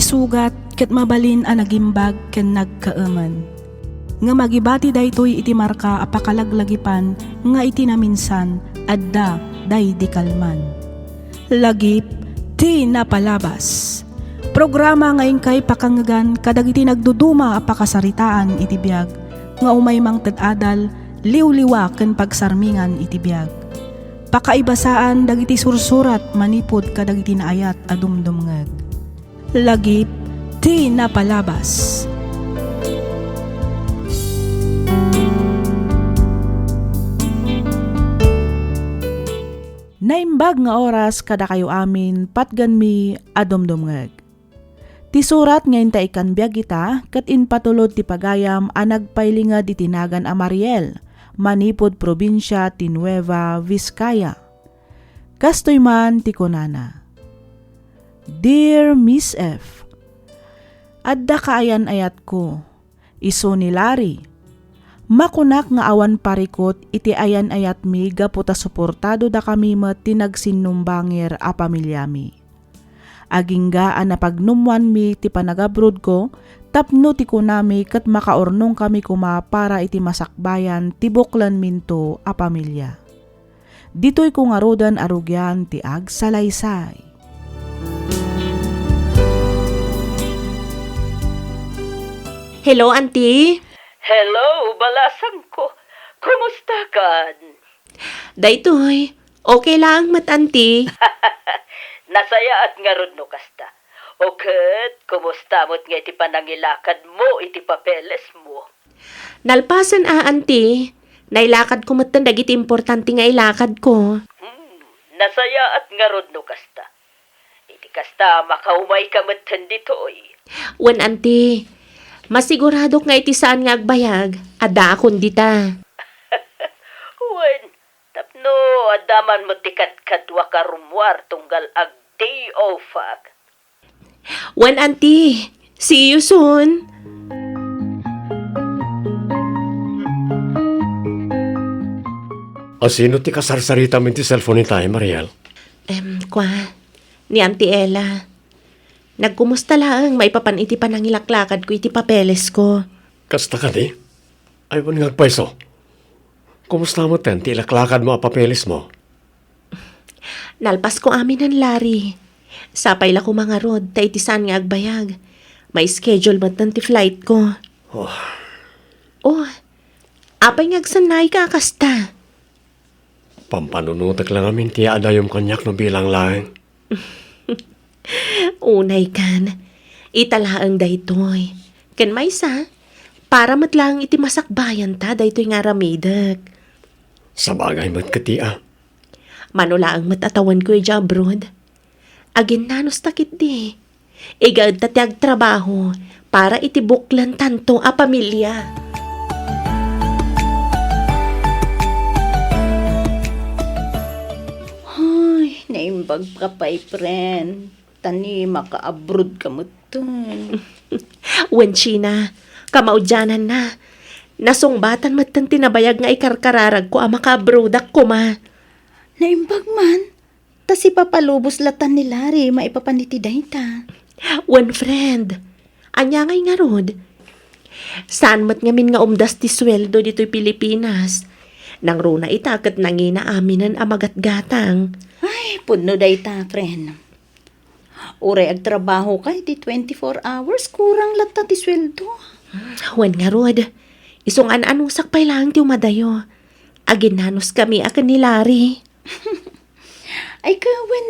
sugat ket mabalin a nagimbag ken nagkaaman. Nga magibati daytoy iti marka apakalaglagipan nga iti naminsan adda day di kalman. Lagip ti napalabas. Programa nga ingkay pakangagan kadagiti nagduduma apakasaritaan iti biag nga umaymang ted-adal liwliwa ken pagsarmingan iti biag. Pakaibasaan dagiti sursurat manipod kadagiti naayat a dumdumngeg. Lagip ti napalabas. Naimbag nga oras kada kayo amin patgan mi adumdumngeg. Ti surat ngayon ta ikan biag ita kat inpatulod ti pagayam a nagpailingad itinagan a Mariel, manipod probinsya ti Nueva Vizcaya. Kastoy man ti kunana. Dear Miss F, adda kaayan ayat ko, iso ni Larry. Makunak nga awan parikot iti ayan ayat mi gaputa suportado da kami met tinagsinumbangir a pamilyami. Agingga a napagnumwan mi ti panagabrod ko, tapno ti kunami kat makaornong kami kuma para iti masakbayan ti buklan minto a pamilya. Dito'y kung arudan arugyan ti agsalaysay. Hello, auntie? Hello, balasan ko. Kumusta kan? Daytoy, okay lang mat, auntie. Nasaya at nga rod no kasta. Oket, kumusta mo't nga iti panangilakad mo, iti papeles mo? Nalpasan auntie. Nailakad ko mat dagiti importante nga ilakad ko. Nasaya at nga rod no kasta. Iti kasta, makaumay ka mat ditoy. Wan, auntie. Masigurado nga iti saan nga agbayag. Ada akon dita. Wen, tapno, adaman mo tikat kadwa karumwar tunggal ag day off ag. Wan, auntie. See you soon. Sino ti kasarsarita min ti cellphone ni tayo, Mariel? Ni Auntie Ella. Nagkumusta lang, maipapan iti panangilaklakad ko iti papeles ko. Kasta ka di? Ay, wan ngagpaiso. Kumusta mo ten, ti ilaklakad mo a papeles mo? Nalpas ko amin ng Larry. Sapay la ko mga rod, ta iti saan nga agbayag. May schedule mat ti flight ko. Apay ngagsanay ka kasta. Pampanunutak lang amin ti adayom kanyak no bilang lang. Unay kan, italaang daytoy. Ken maysa, para matlang iti masakbayan ta daytoy nga ramidak. Sa bagay mat katia. Manulaang matatawan ko iti abroad. Agin nanos takit di. Igad tatiag trabaho para itibuklan tanto a pamilya. Ay, naimbag ka pa'y friend. Tani, maka-abroad ka mo dun. Wenchina, kamaudyanan na. Nasungbatan matan tinabayag nga ikarkararag ko ang makabrodak ko ma. Naimbag man. Tas ipapalubos latan ni Larry, maipapanitiday ta. One friend, anya ngay nga rod. Saan mat ngamin nga umdas ti sweldo dito'y Pilipinas. Nang runa itakat nang inaaminan amagat-gatang. Ay, puno day ta, friend. Uray ag trabaho kay di 24 hours, kurang lata ti sweldo. Wan nga rod, isong anong sakpay lang ti umadayo. Aginanos kami akan ni Larry. Ay, kawan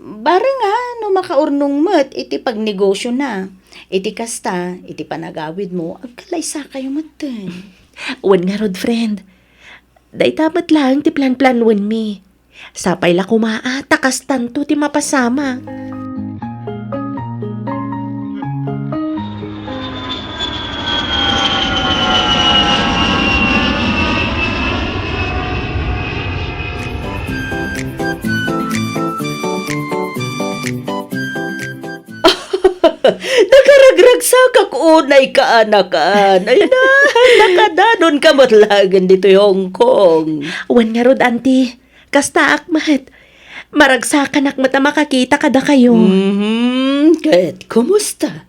Bara nga, no makaurnong mat, iti pagnegosyo na. Iti kasta, iti panagawid mo, agkalaysa kayo matan. Wan nga rod, friend. Day tamat lang ti plan-planwan mi. Sapay la kumaa, takas tanto ti mapasama. Nakaragragsak ako unay ka anakan. Ay na, nakadanon ka matlagan dito yung Hong Kong. Wan nga rod, auntie. Kasta akmat. Maragsakan akmat na makakita kada kayo. Kat, kumusta?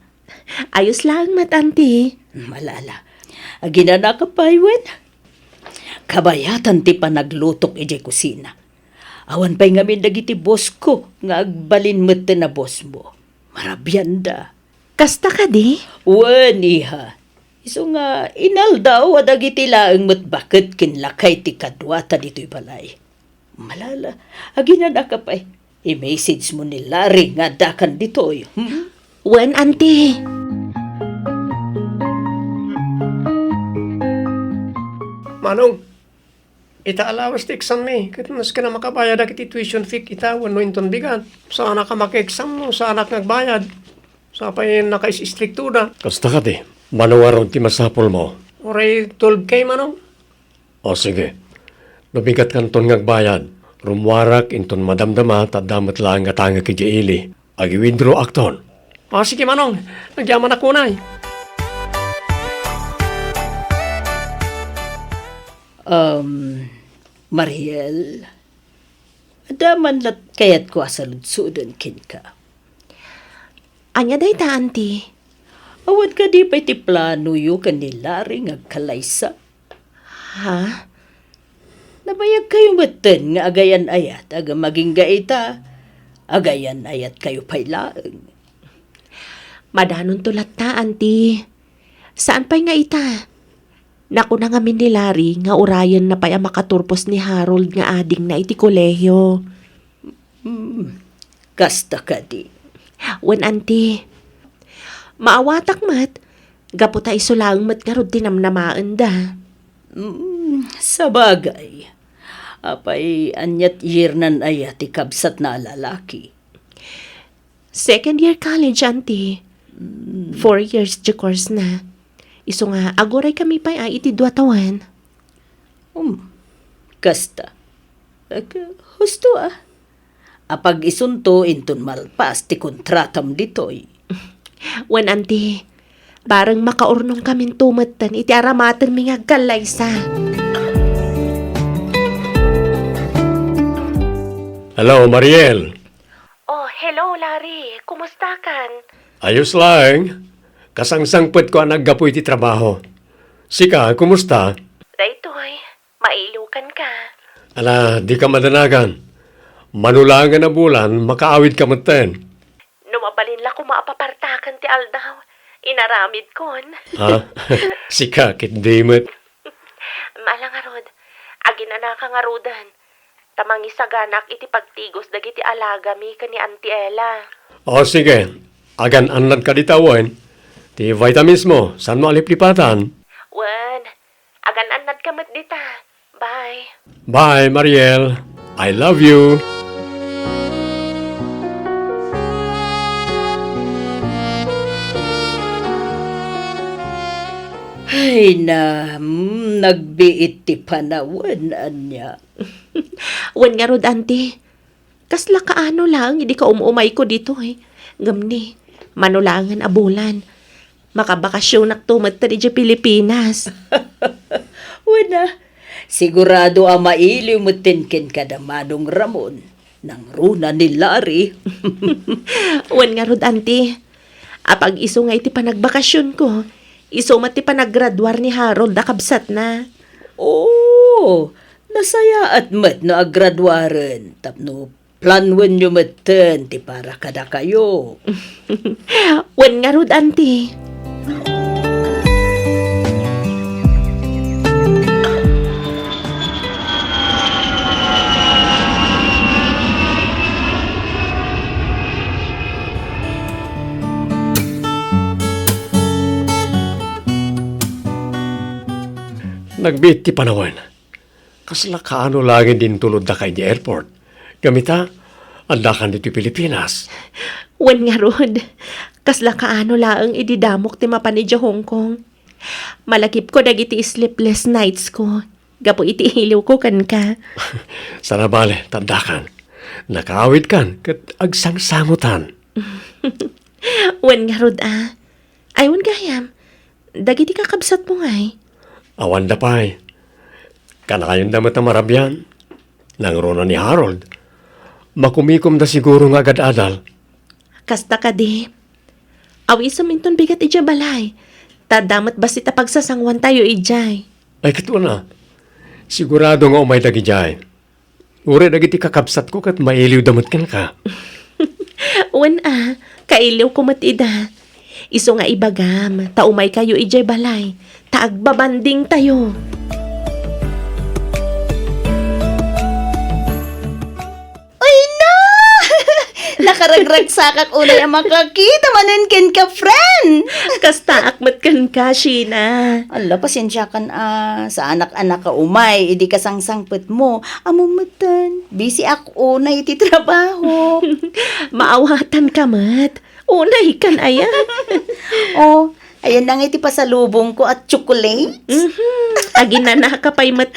Ayos lang mat, auntie. Malala. Ginana ka pa, Iwen? Kabayatan ti pa naglutok ijay kusina. Awan pa'y ngamin dagiti boss ko, nga agbalin mo't na boss mo. Marabyan da. Kasta ka di? Wan, iha. Iso nga, inaldaw adagiti laang mo't bakit kinlakay ti kadwata dito'y balay. Malala, ginana ka pa'y. I-message mo ni Larry nga dakan dito'y. Wen, auntie. Manong, itaalawas ti exam mi. Kaya ka na makabayad akit tuition fee kita wano inton bigan. Sana ka maka-exam mo, sana ka nagbayad. Sa pa yung nakais-istriktura. Kasta ka di, manawaron ti masapol mo. Oray 12K manong. O sige, nabigat kanton ngagbayad. Rumwarak inton madamdama tadamat lang nga tanga ki Jaili. Agi-withdraw akton. O sige manong, nagyaman ako na eh. Mariel, adaman lat kayat ko asaludsudan kin ka. Anya day ta, auntie? Awad ka di pa'y ti plano yu kanila ring agkalaysa. Ha? Nabayag kayo matan nga agayan ayat, aga maging gaita. Agayan ayat kayo pa'y laeng. Madanon tulat ta, auntie. Saan pa'y nga ita? Naku na nga min ni Larry nga urayan na pa'y makaturpos ni Harold nga ading na iti kolehyo. Kasta ka di. Wen, auntie. Maawatak mat. Gapo ta isulang mat nga rod tinamnamaan da. Sa bagay, apay anyat yirnan ayat ti kabsat na lalaki. Second year college, auntie. 4 years di course na. Iso nga, agoray kami pa'y ay iti 2 tawan. Kasta. Husto ah. Apag isunto inton malpas ti kontratam ditoy. Wen, auntie. Barang makaurnong kamin tumatan iti aramatan mi nga galaysa. Hello, Mariel. Oh, hello, Larry. Kumusta kan? Ayos lang. Kasangsangpet ko ang naggapoy ti trabaho. Sika, kumusta? Daytoy, mailukan ka. Ala, di ka madanagan. Manulangan na bulan, makaawid ka maten. Numabalin la ko maapapartakan ti aldaw. Inaramid kon. Ha? Sika, kitdimit. Malangarod, aginana ka ngarudan. Tamang isaganak iti pagtigos dagiti alaga mi kani Auntie Ella. O sige, agan anlad ka ditawan. Ti vitamins mo, saan mo aliplipatan? Wen, agan-anad ka mat dita. Bye. Bye, Mariel. I love you. Ay na, nagbiit ti panawan anya. Wen nga rod, auntie. Kasla kaano lang, hindi ka umumay ko dito eh. Gamni, manulangan abulan. Makabakasyon naktumat ta di Pilipinas. Wala, sigurado ang mailiw mo tinkin kada Manong Ramon. Nang runa ni Larry. Wen nga rod, auntie. Apag iso nga iti panagbakasyon ko, iso mati panaggraduar ni Harold nakabsat na. Oo, nasaya at mat na agradwaren. Tapno, planwen nyo maten ti para kada kayo. Wen nga rod, auntie. Nagbit ti panawan. Kasla kaano lagi din tulod da kay di airport. Gamita, andakan dito Pilipinas. Wen nga rod. Kasla kaano laang ididamok ti mapanidya Hong Kong. Malakip ko dagiti sleepless nights ko. Gapo iti iliw ko kan ka. Sana bale, tandakan. Nakaawit kan, kat agsangsamutan. Wen nga rod ah. Aywan gayam. Dagiti kakabsat mo ngay. Awan da pa'y. Kana kayong damat na marabyan. Nang rona ni Harold. Makumikom da siguro nga agad adal. Kasta ka di. Awi suminton bigat ija balay. Tadamat ba sita pagsasangwan tayo ijay? Ay katwa na. Sigurado nga umay dagi jay. Ure dagiti kakabsat ko kat mailiw damot kan ka. Uwan kailiw ko matida. Iso nga ibagam, taumay kayo ijay balay. Taagbabanding tayo. Ay na! Nakaragrag sakak unay ang makakita manen ken ka, friend! Kasta akmat kan ka, Sheena. Ala, pasensya kan sa anak-anak ka umay, idi ka sangsangpet mo. Amumatan, busy ako unay iti trabaho. Maawatan ka, mat. Unay kan ayan. Oh, ayan na nga iti pasalubong ko at chocolate. Agi na nakapay mat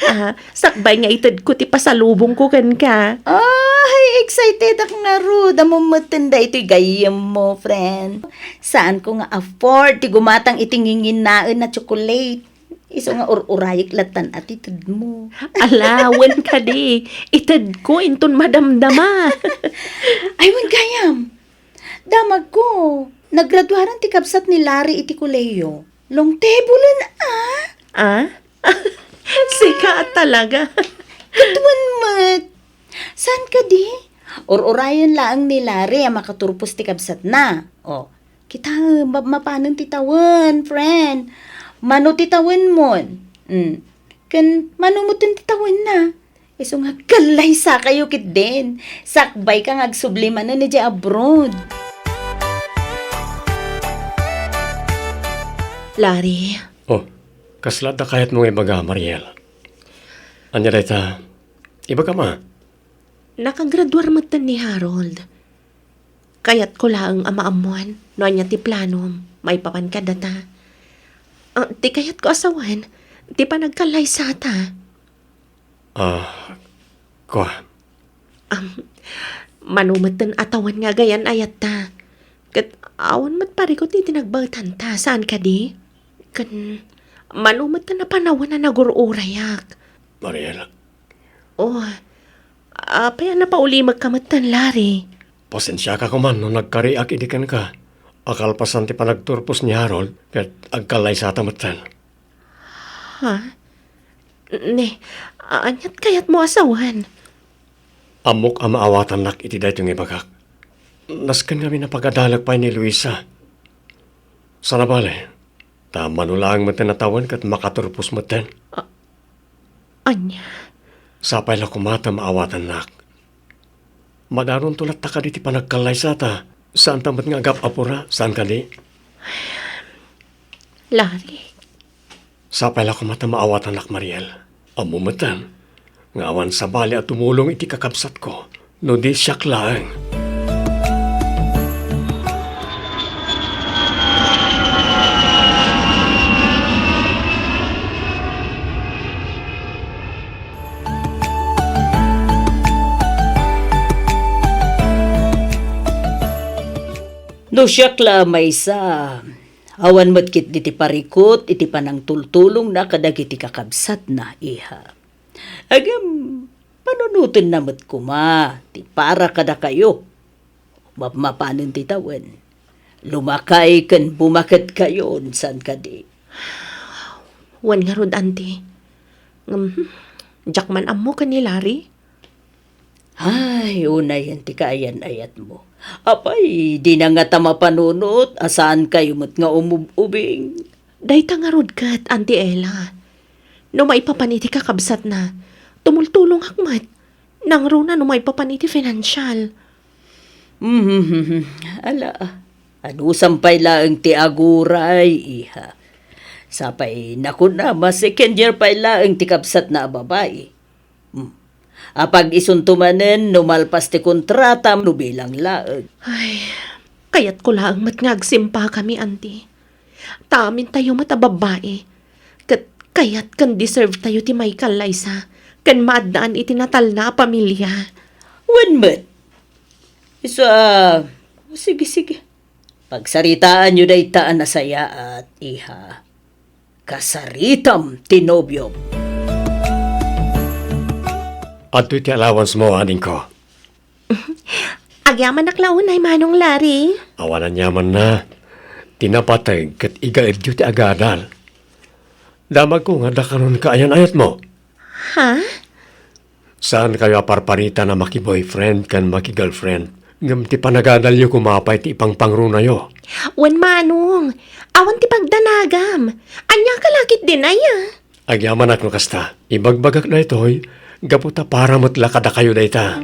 sakbay nga itad ko ti pasalubong ko kan ka. Ay, excited ako nga ro. Amumatan da ito'y gayam mo, friend. Saan ko nga afford ti gumatang itingingin naan na chocolate. Iso nga urayik latan at itad mo. Alawan ka di. Itad ko inton madamdama. Ay, wan gayam. Damag ko. Naggraduaran ti kabsat ni Larry iti kuleyo. Long table na Ah? Sika talaga. Katuan mat. Saan ka di? Or-orayan laang ni Larry ang makaturpos ti kabsat na. O, kita mapanon titawan, friend. Mano titawan mon. Kan mano mo titawan na. Iso nga kalay sa kayo kit din. Sakbay ka nga agsubliman na ni di abroad. Larry, Oh, kaslat na kahit mong ibaga, Mariel. Anya dayta, ibaga ma. nakagraduar matan ni Harold. Kayat ko lang amaamuan, no anya ti planom, may papan ka data. Ti kayat ko asawan, ti pa nagkalay sa ta. Ko, Manumatan atawan nga gayan ayat ta. Kat awan mat pare ko ti tinagbagtan ta, saan ka di? Kan manumatan na panawan na nagururayak. Mariel, Oh, apaya na pauli magkamatan, Larry. pasensya ka kuman nung nagkariak idikan ka. Akalpasan ti panagturpos ni Harold kat agkalay sa tamatan. Ha? Ne, anyat kayat mo asawan. Amok ang maawatan nak iti daytong ibagak. Naskan kami na pagadalag pa ni Luisa. Sana bale, manulang mo tinatawan kat makaturpos mo ten. Anya? Sapay la kumata maawatan nak. Madaron tulat ta ka di ti panagkalay sa ta. Saan tamat nga agap apura? Saan ka di? Larry, Sapay la kumata maawatan nak, Mariel. Amumatan. Ngawan sa bali at tumulong iti kakabsat ko. No di siyak lang. No siyakla may sa. Awan mo't kit iti parikot, iti panang tultulong na kadagiti kakabsat na iha. Agam, panunutin na mo't kuma, ti para kada kayo. Mapanin ti tawan. Lumakay kan bumakat kayo, san ka di. wan nga rod, auntie. Jakman amo ka ni Larry? Ay, unay yan ti kaayan ayat mo. Apay, di na nga tama panunot, asaan kayo mo't nga umubing. Dayta nga rod kat, Auntie Ella. No may papaniti kakabsat na, tumultulong hakmat. Nang runa no may papaniti financial. Ala, ano sampay laang ti aguray, iha. Sapay, naku na, mas second year pa laang ti kapsat na babae. Apag isuntumanen, numalpas ti kontrata, nubilang laang. Ay, kayat ko lang matngagsimpa kami, Auntie. Tamin tayo matababae. Kayat kan deserve tayo ti Michael Liza. Kan maadaan itinatal na pamilya. One month. Sige. Pagsaritaan nyo na itaan na saya at iha. Kasaritam tinobyo. At iti allowance mo, aning ko. Agyaman naklaon ay Manong Larry. Awalan yaman na. Tinapatay kat igaedyo ti agadal. Damag ko nga dakaron kaayan ayat mo. Ha? Saan kayo aparparita na maki-boyfriend kan maki-girlfriend? Ngam ti panagadal yo kumapay ti ipang pangruna yo. Wan Manong, awan ti pagdanagam. Anya kalakit din ay Agyaman ak no kasta. Ibagbagak na ito'y gaputa para matla kada kayo da ita.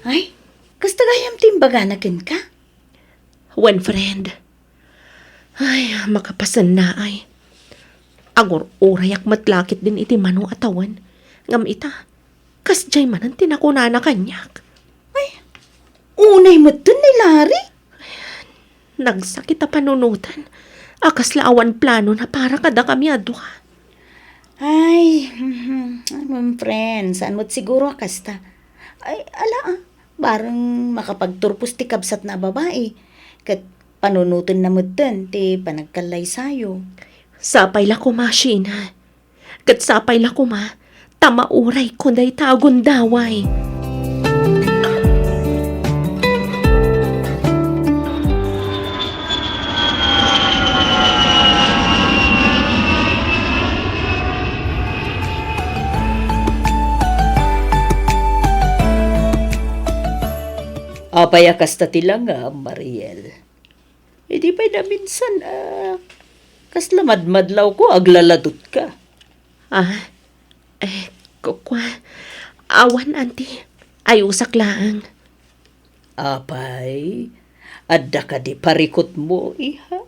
Ay, kasta gayam timbaganakin ka? Wan friend. Ay, makapasan na ay. Agor urayak matlakit din iti Manong atawan. Ngam ita, kasjay man ang tinakuna na kanyak. Unay mo dun ni Larry? Nagsakit a panunutan. Akas laawan plano na para kada kami adwa. Ay, friend, saan mo't siguro kasta? Ay, barang makapagturpos ti kabsat na babae. Kat panunutin na mo dun, ti panagkalay sayo. Sapay la kuma, Sheena. Kat sapay la kuma, tamauray ko day tagon daway. Apaya kasta tila nga, Mariel. Di pa na minsan, kas lamadmadlaw ko, aglaladot ka. Kukwa. Awan, auntie. Ay, usak lang. Apay, adda ka di parikot mo, iha.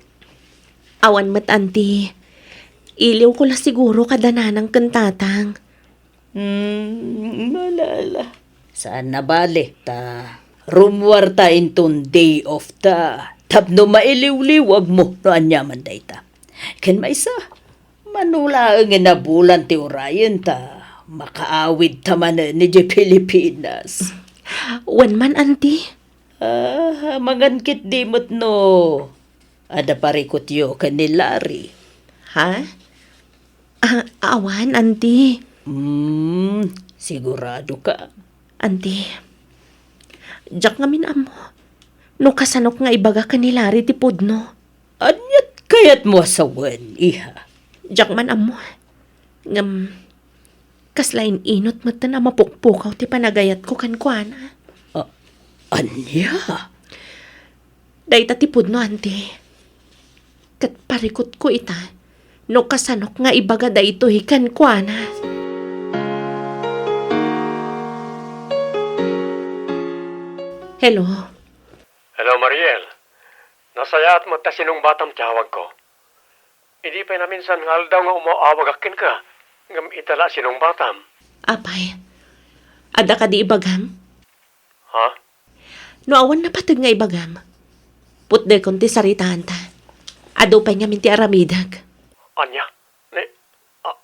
Awan mat, auntie. Iliw ko la siguro kadananang kantatang. Malala. Saan na balik ta? Rumwarta inton day of ta. Tapno mailiw-liwag mo no anyaman day ta. Ken maisa, manula ang inabulan ti urayan ta. Makaawid ta man ni di Pilipinas. Wan man, auntie. Mangankit di mo't no. Ada parikot yo ni Larry. Ha? Awan, auntie. Sigurado ka. Auntie. Diyak nga minamo. No kasanok nga ibaga ka ni Larry ti pudno. Anyat kayat mo asawan, iha. Diyak man amo. Ngam, kaslain inot mo ta na mapukpukaw ti panagayat ko kankwana. Anya? Dahita ti pudno, auntie. Kat parikot ko ita. No kasanok nga ibaga da ito kankwana. Hello. Hello, Mariel. Nasayat mo ta sinong batang tiyawag ko. Hindi pa na minsan ngal daw nga umaawagakin ka. Ngam itala sinong batam. Apay. Ada ka di ibagam? Ha? No awan na patag nga ibagam. Putde kon ti saritaan ta. Ado pa nga minti aramidag. Anya?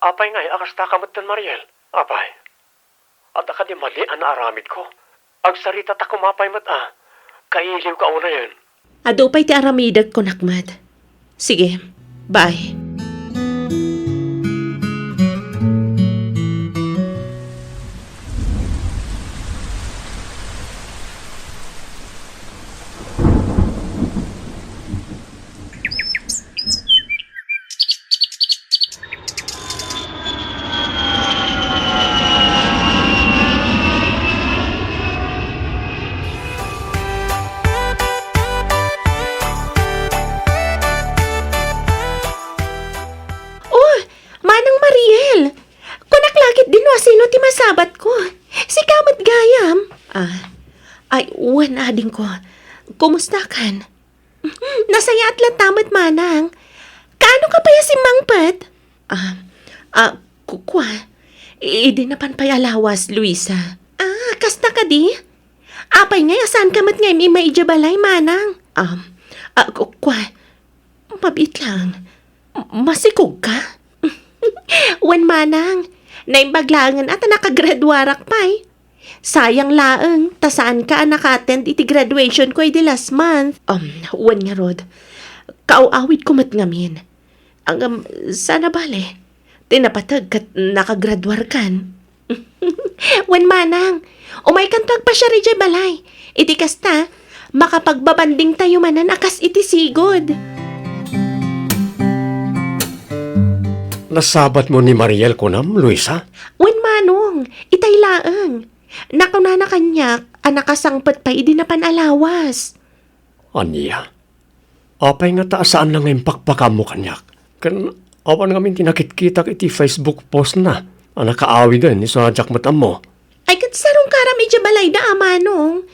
Apay nga, akas ta kamutan, Mariel. Apay. Ada ka di mali na aramid ko. Agsarita ta kumapay mat Kailiw ka una yan. Ado pa'y ti aramidag ko nakmad. Sige, bye. Sabat ko. Si Kamat Gayam. Ay, uwan ading ko. Kumusta kan? Nasaya at latamat manang. Kaano ka pa si Mangpat? Kukwa. Idi na pan pay alawas, Luisa. Kasta ka di? Apay nga, saan ka mat ngay may balay, manang? Kwa, mabit lang. Masikog ka? Wan manang, naimbaglangan at nakagraduarak pay. Sayang laeng, tasaan ka nakattend iti graduation ko di last month. Wan nga rod, kauawid ko mat ngamin. Sana bale, tinapatag kat nakagraduar kan. Wan manang, umay kantag pa siya rin balay. Iti kasta, makapagbabanding tayo manan akas iti sigod. Nasabat mo ni Mariel kunam, Luisa? Wan manong, itay laeng. Nakuna na kanyak, anakasangpat pa idi na panalawas. Aniya, apay nga taasaan na ngayon pakpakam mo kanyak. Kan awan ngamin tinakit-kita iti Facebook post na. Nakaawi din, isadyak matam mo. Ay kat sarong karam balay da, amanong.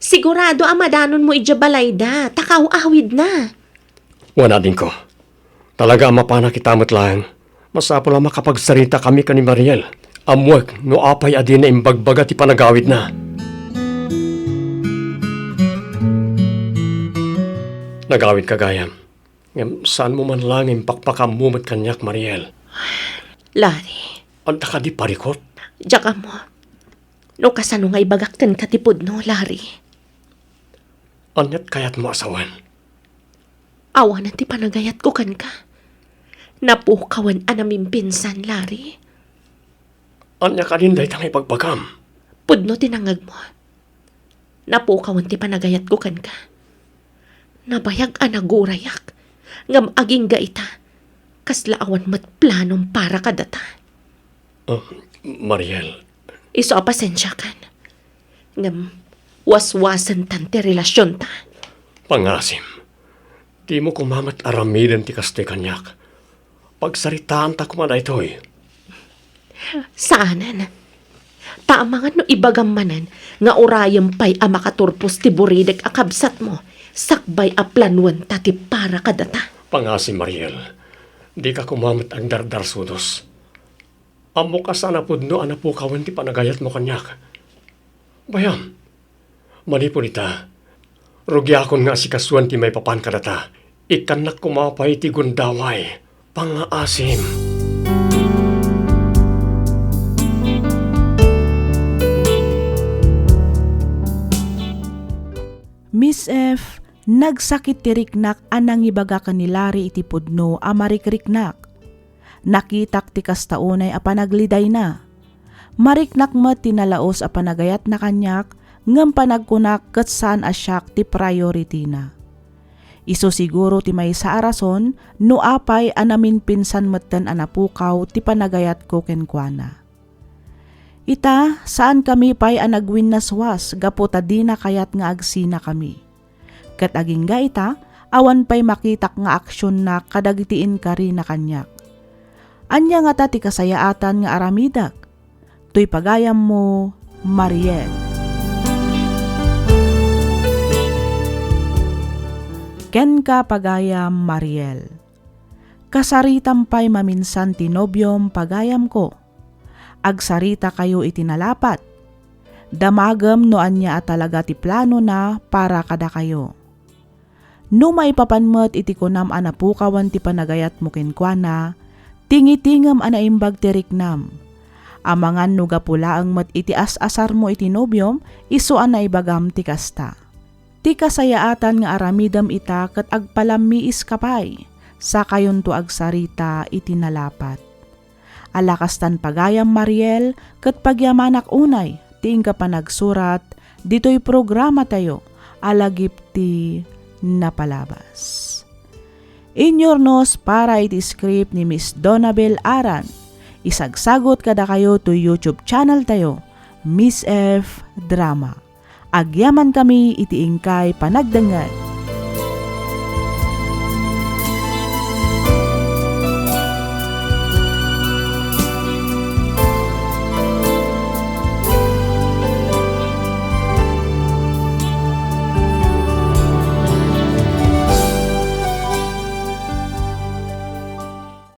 Sigurado amadanon mo balay da, takaw awid na. Wala din ko. Talaga mapana kitamat lang. Masapo lang makapagsarita kami ka ni Mariel. Amwag, no apay adin na imbagbaga ti panagawid na. Nagawid ka gayam. Saan mo man lang impakpakam mo mat kanyak, Mariel? Lari, Anta ka di parikot? Diyaka mo. No kasano nga ibagakten katipod no, Lari. Anyat kayat mo asawan? Awa na ti panagayat ko kan ka. Napukawan anaming pinsan, Lari. Anya ka din dahi tang ipagpagam. Pudno tinangag mo. Napukawan ti panagayat ko kan ka. Nabayag anagurayak. Ngam aging gaita. Kaslaawan mat planong para kadata. Mariel, Iso pasensya kan. Ngam waswasan tante relasyon ta. pangasim. Di mo kumamat aramidan ti kaste kanyak. Pagsaritaan ta kumana ito'y. Saanan? Taamangan no ibagamanan nga orayam pay a makaturpos ti buridek akabsat mo. Sakbay a planuan tati para kadata. Pangasim, Mariel. Di ka kumamat ang dardar sudos. Amo ka sana pudno anapukawan ti panagayat mo kanyak. Bayam, manipon ita. Rugyakon nga si kasuan ti may papan kadata. Ikanak kumapay ti gundaway. Pangaasim. Miss F, nagsakit ti riknak anang ibaga ka ni Lari iti pudno amarikriknak. Nakitak ti kastaunay a panagliday na. Mariknak mo tinalaos a panagayat na kanyak ngam panagkunak ket saan asyak ti priority na. Iso siguro ti may sa arason no apay anamin pinsan metten anapukaw ti panagayat ko kenkwana. Ita, saan kami pa'y anagwin naswas, gaputa di na kayat nga agsina kami. Kat aging ga ita, awan pa'y makitak nga aksyon na kadagitiin ka rin na kanyak. Anya nga ta ti kasayaatan nga aramidak. Tuy pagayam mo, Mariel. Ken ka pagayam, Mariel. Kasaritam pa'y maminsan tinobyom pagayam ko. Agsarita kayo itinalapat. Damagam no anya at talaga ti plano na para kada kayo. No maipapanmet iti kunam anapukawan ti panagayat mo kenkwana, tingitingam anaimbag ti riknam. Amangan no gapula ang mat iti asar mo iti nobyom, iso anaibagam ti kasta. Ti kasayaatan nga aramidam ita ket agpalamiis kapay, sa kayon to agsarita itinalapat. Alakastan pagayam, Mariel, ket pagyamanak unay, tiing ka pa nagsurat, dito'y programa tayo, alagip ti napalabas. Inyornos para iti script ni Miss Donabel Aran. Isagsagot kada kayo to YouTube channel tayo, Miss F Drama. Agyaman kami iti ingkay panagdangag.